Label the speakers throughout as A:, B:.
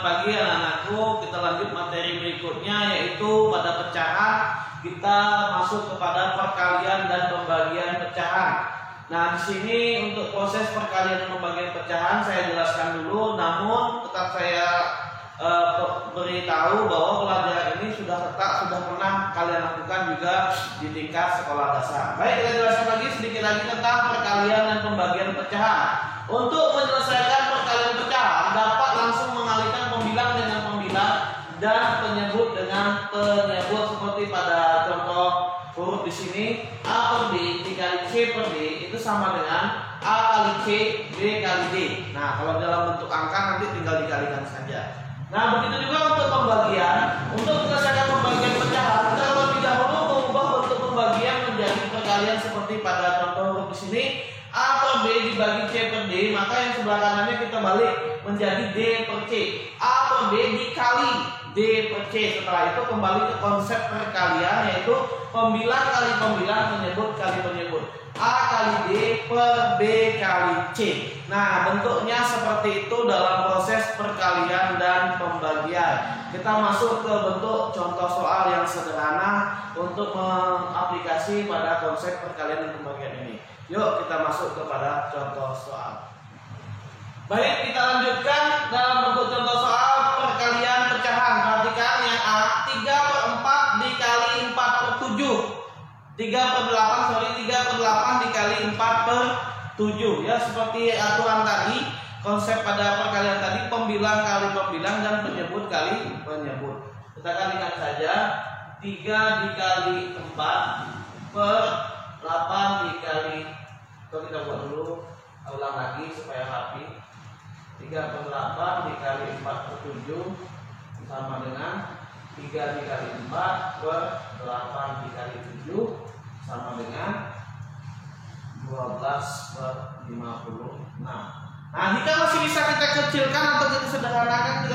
A: Selamat pagi anak-anakku. Kita lanjut materi berikutnya, yaitu pada pecahan kita masuk kepada perkalian dan pembagian pecahan. Nah, di sini untuk proses perkalian dan pembagian pecahan saya jelaskan dulu, namun tetap saya beritahu bahwa pelajaran ini sudah pernah kalian lakukan juga di tingkat sekolah dasar. Baik, kita jelaskan lagi sedikit lagi tentang perkalian dan pembagian pecahan. Untuk menyelesaikan perkalian pecahan dapat langsung mengalihkan pembilang dengan pembilang dan penyebut dengan penyebut, seperti pada contoh huruf di sini. A per B dikali C per D itu sama dengan A kali C B kali D. Nah, kalau dalam bentuk angka nanti tinggal dikalikan saja. Nah, begitu juga untuk pembagian. Untuk menyelesaikan pembagian pecahan, kita terlebih dahulu mengubah bentuk pembagian menjadi perkalian seperti pada contoh huruf di sini. A per B dibagi C per D, maka yang sebelah kanannya kita balik menjadi D per C. A per B dikali D per C. Setelah itu kembali ke konsep perkalian, yaitu pembilang kali pembilang, penyebut kali penyebut. A kali D per B kali C. Nah, bentuknya seperti itu dalam proses perkalian dan pembagian. Kita masuk ke bentuk contoh soal yang sederhana untuk mengaplikasi pada konsep perkalian dan pembagian ini. Yuk kita masuk kepada contoh soal. Baik, kita lanjutkan dalam bentuk contoh soal perkalian pecahan. Perhatikan yang A, 3/4 dikali 4/7. 3/8 dikali 4/7. Ya, seperti aturan tadi, konsep pada perkalian tadi, pembilang kali pembilang dan penyebut kali penyebut. Kita kalikan saja. 3 dikali 4 per 8 dikali, atau kita buat dulu, ulang lagi supaya rapi. 3/8 dikali 4/7 sama dengan 3 dikali 4 per 8 dikali 7 sama dengan 12/56. Nah, jika masih bisa kita kecilkan atau kita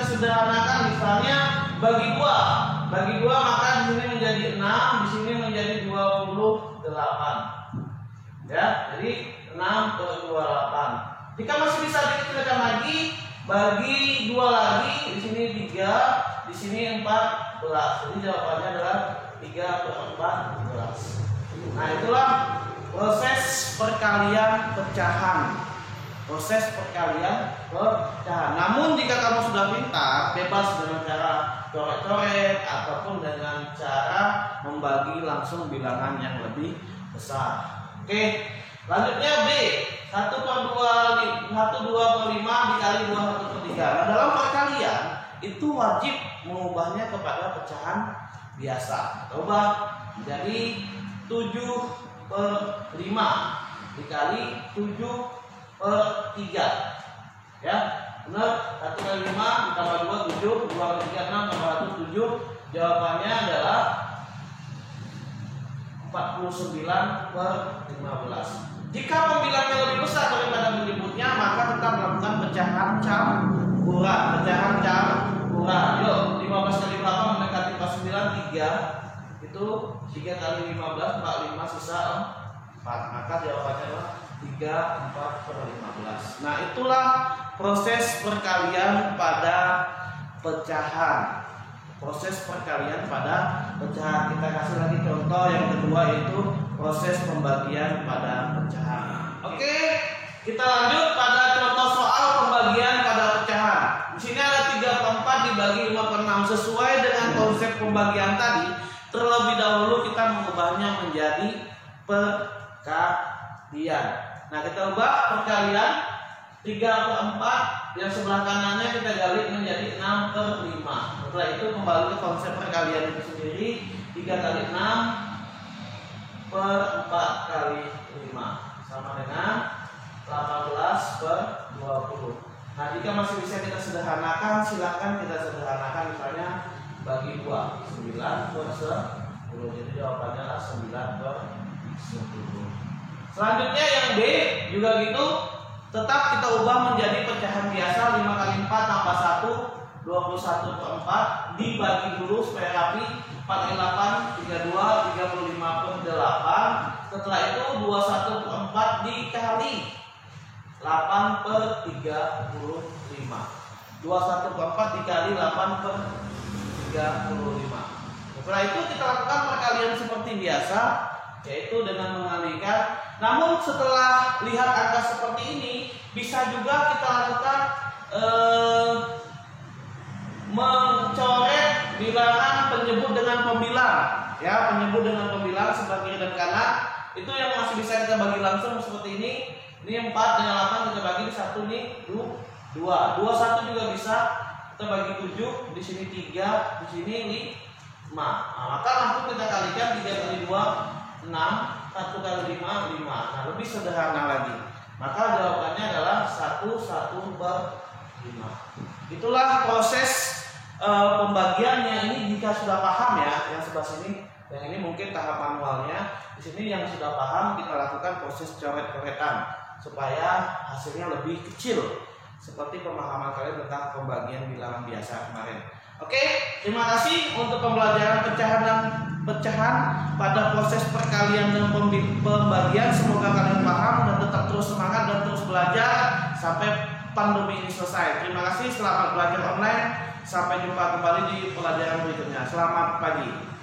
A: sederhanakan, misalnya bagi 2. Bagi 2 maka di sini menjadi 6, di sini menjadi 28. Ya, jadi 6/28. Jika masih bisa dikecilkan lagi, bagi 2 lagi, di sini 3, di sini 14. Jadi jawabannya adalah 3/14. Nah, itulah proses perkalian pecahan. Proses perkalian pecahan. Namun jika kamu sudah pintar, bebas dengan cara coret-coret ataupun dengan cara membagi langsung bilangan yang lebih besar. Oke, lanjutnya B, 1/2/5 dikali 2/3. Nah, dalam perkalian itu wajib mengubahnya kepada pecahan biasa. Coba jadi 7/5 dikali 7/3. Ya, benar. 1 kali 5 ditambah 2, 7, 2 kali 3, 6, tambah 1, 7. Jawabannya adalah 49/15. Jika pembilangnya lebih besar daripada penyebutnya, maka tetap melakukan pecahan campuran. Yuk, 15 kali 8 mendekati 49, 3. Itu 3 kali 15, 45, sisa 4. Maka jawabannya adalah 34/15. Nah, itulah proses perkalian pada pecahan. Proses perkalian pada pecahan. Kita kasih lagi contoh yang kedua, yaitu proses pembagian pada pecahan. Oke, kita lanjut pada contoh soal pembagian pada pecahan. Di sini ada 3/4 dibagi 5/6. Sesuai dengan konsep pembagian tadi, terlebih dahulu kita mengubahnya menjadi perkalian. Nah, kita ubah perkalian 3/4, yang sebelah kanannya kita gali menjadi 6/5. Setelah itu kembali ke konsep perkalian itu sendiri. 3 kali 6 per 4 kali 5 sama dengan 18/20. Nah, jika masih bisa kita sederhanakan, silakan kita sederhanakan. Misalnya bagi 2, 9/10. Jadi jawabannya adalah 9/10. Selanjutnya yang B juga gitu, tetap kita ubah menjadi pecahan biasa. 5 kali 4 tambah 1, 21/4. Dibagi dulu supaya rapi. 4 kali 8, 32, 35/8. Setelah itu 21/4 dikali 8/35. 21/4 dikali 8/35. Setelah itu kita lakukan perkalian seperti biasa, yaitu dengan mengalihkan. Namun setelah lihat angka seperti ini, bisa juga kita lakukan mencoret bilangan penyebut dengan pembilang, ya, penyebut dengan pembilang sebelah kiri dan kanan. Itu yang masih bisa kita bagi langsung seperti ini. Ini 4 dengan 8 kita bagi 1 nih 2. 21 juga bisa kita bagi 7, di sini 3, di sini 5. Nah, maka langsung kita kalikan 3 kali 2 6, 1 kali 5 5. Nah, lebih sederhana lagi. Maka jawabannya adalah 1/5. Itulah proses pembagiannya. Ini jika sudah paham ya, yang sebelah sini, yang ini mungkin tahap manualnya. Di sini yang sudah paham kita lakukan proses coret-coretan supaya hasilnya lebih kecil, seperti pemahaman kalian tentang pembagian bilangan biasa kemarin. Oke, terima kasih untuk pembelajaran pecahan dan pecahan pada proses perkalian dan pembagian. Semoga kalian paham dan tetap terus semangat dan terus belajar sampai pandemi ini selesai. Terima kasih, selamat belajar online. Sampai jumpa kembali di pelajaran berikutnya. Selamat pagi.